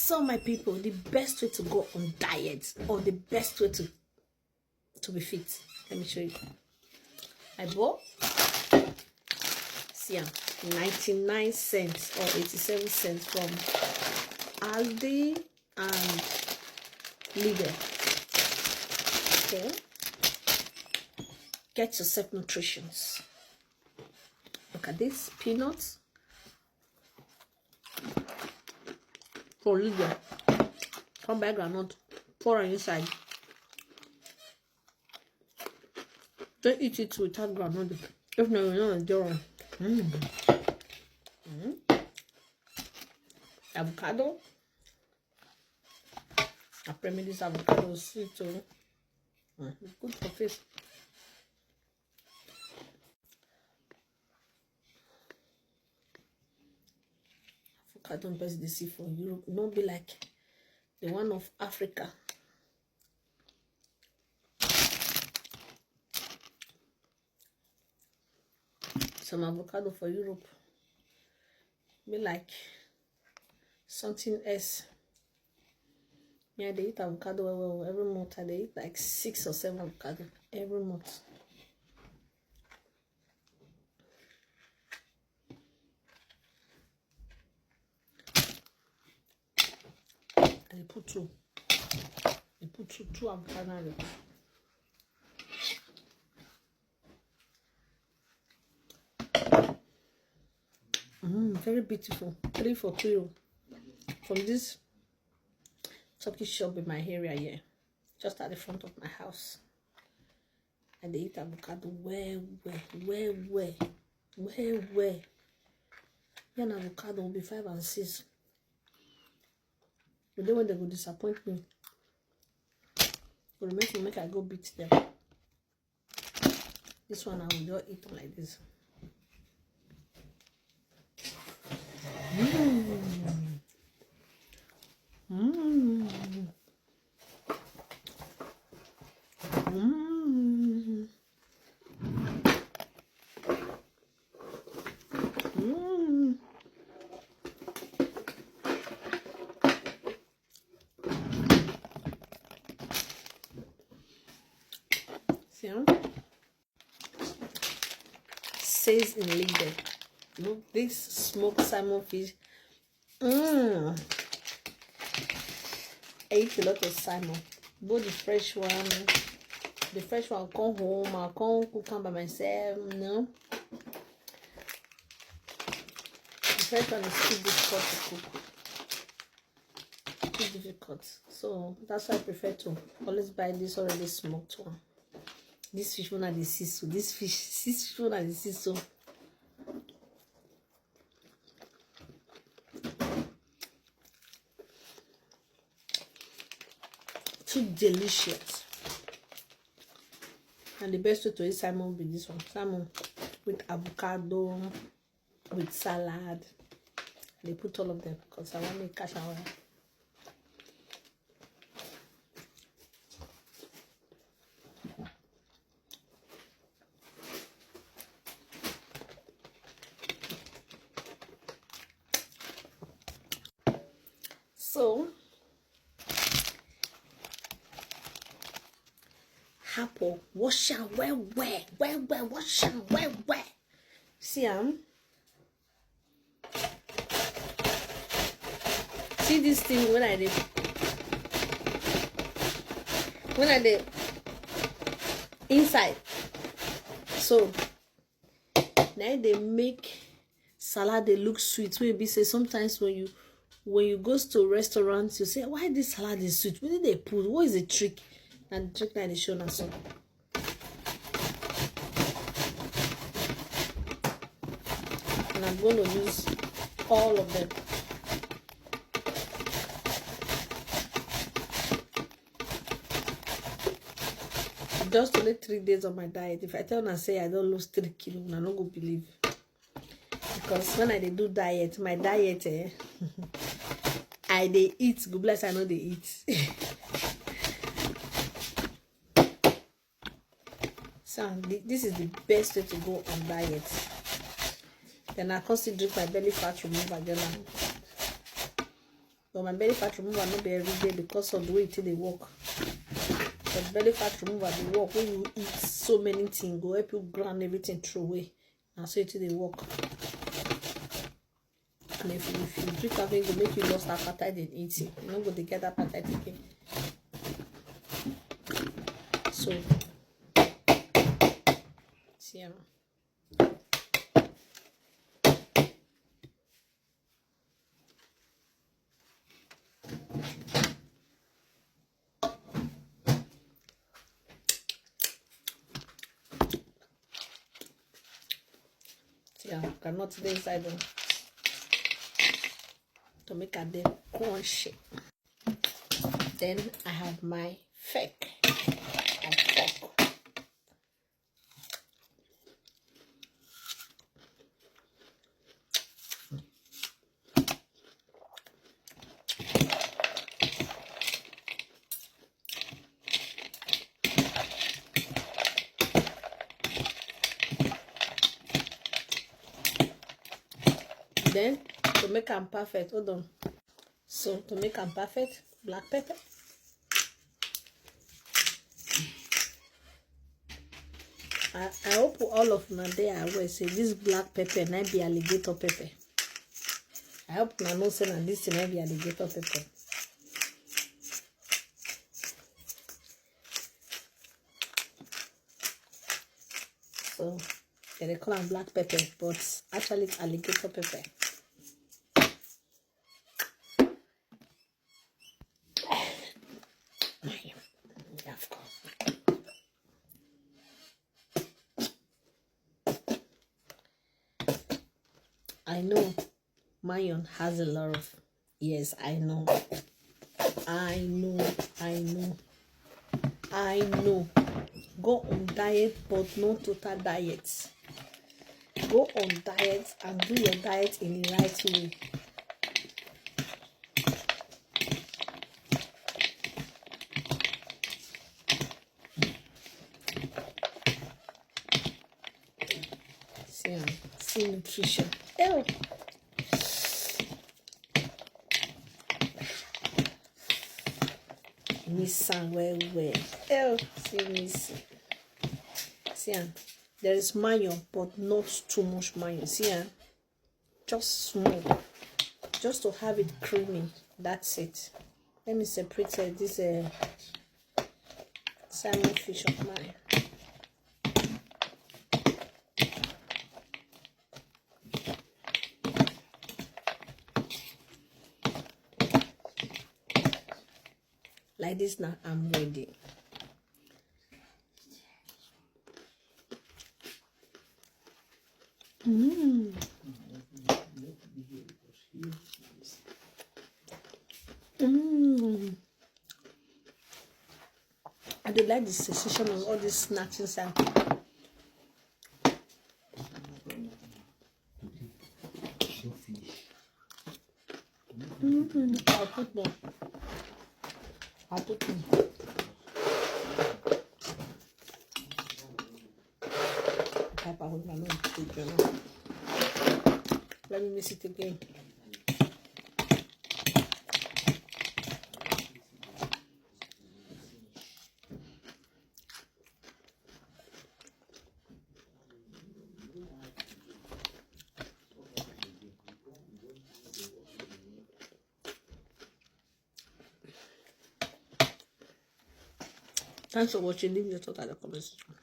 So my people, the best way to go on diet, or the best way to be fit, let me show you. I bought, see, 99 cents or 87 cents from Aldi and Lidl. Okay, get yourself nutritions. Look at this, peanuts for Lidl. Come back groundnut, pour on inside. Don't eat it without groundnut. If not, you're not enjoying. Avocado. I premix this avocado sweet too. Good for face. Avocado best they see for Europe. Not be like the one of Africa. Some avocado for Europe be like something else. Yeah, they eat avocado well every month. They eat like 6 or 7 avocado every month. They put two. They put two avocado. Very beautiful. 3 for 3 from this Turkish shop in my area here, just at the front of my house. And they eat avocado well. An avocado will be 5 and 6. But then when they go disappoint me, will make I go beat them. This one I will just eat like this. See, says in Lidl, look, this smoked salmon fish. I eat a lot of salmon, both the fresh one. The fresh one, come home, I'll come cook by myself. No, the fresh one is too difficult to cook. Too difficult. So that's why I prefer to always buy this already smoked one. This fish one at the sea, this fish one at the sea, so. Too delicious. And the best way to eat salmon will be this one. Salmon with avocado, with salad. They put all of them because I want to make cash out. So apple, wash am well, wash am well. See see this thing when I did inside. So now they make salad they look sweet. Maybe say sometimes when you go to restaurants, you say, why this salad is sweet? What did they put? What is the trick? And the trick that they show us so. And I'm going to use all of them. Just only 3 days of my diet. If I tell them and say I don't lose 3 kilos, I don't go believe. Because when I do diet, my diet, I they eat. Good bless, I know they eat. So this is the best way to go on diet. Then I consider drink my belly fat remover. But my belly fat remover not be every day because of the way they work. But belly fat remover they work when you eat so many things, go help you grind everything through away. And so they work. And if you drink caffeine, it will make you lose appetite in eating. You're not going to get appetite again. So, see, yeah, cannot the inside them to make a day crunchy. Then I have my fake and fork. Then to make them perfect, hold on. So to make them perfect, black pepper. I hope all of them there will say this black pepper might be alligator pepper. I hope na no say na this might be alligator pepper. So they call them black pepper, but actually it's alligator pepper. I know Mayon has a lot of, yes, I know. Go on diet, but no total diet. Go on diet and do your diet in the right way. See nutrition. Ew. Miss well. Oh, see miss. See, there is mayo, but not too much mayo. See, just small, just to have it creamy. That's it. Let me separate this salmon fish of mine. Like this now, I'm ready. I do like the sensation of all these snacks inside. I'll put more. Let me mix it again. Thanks for watching. Leave your thoughts in the comments section.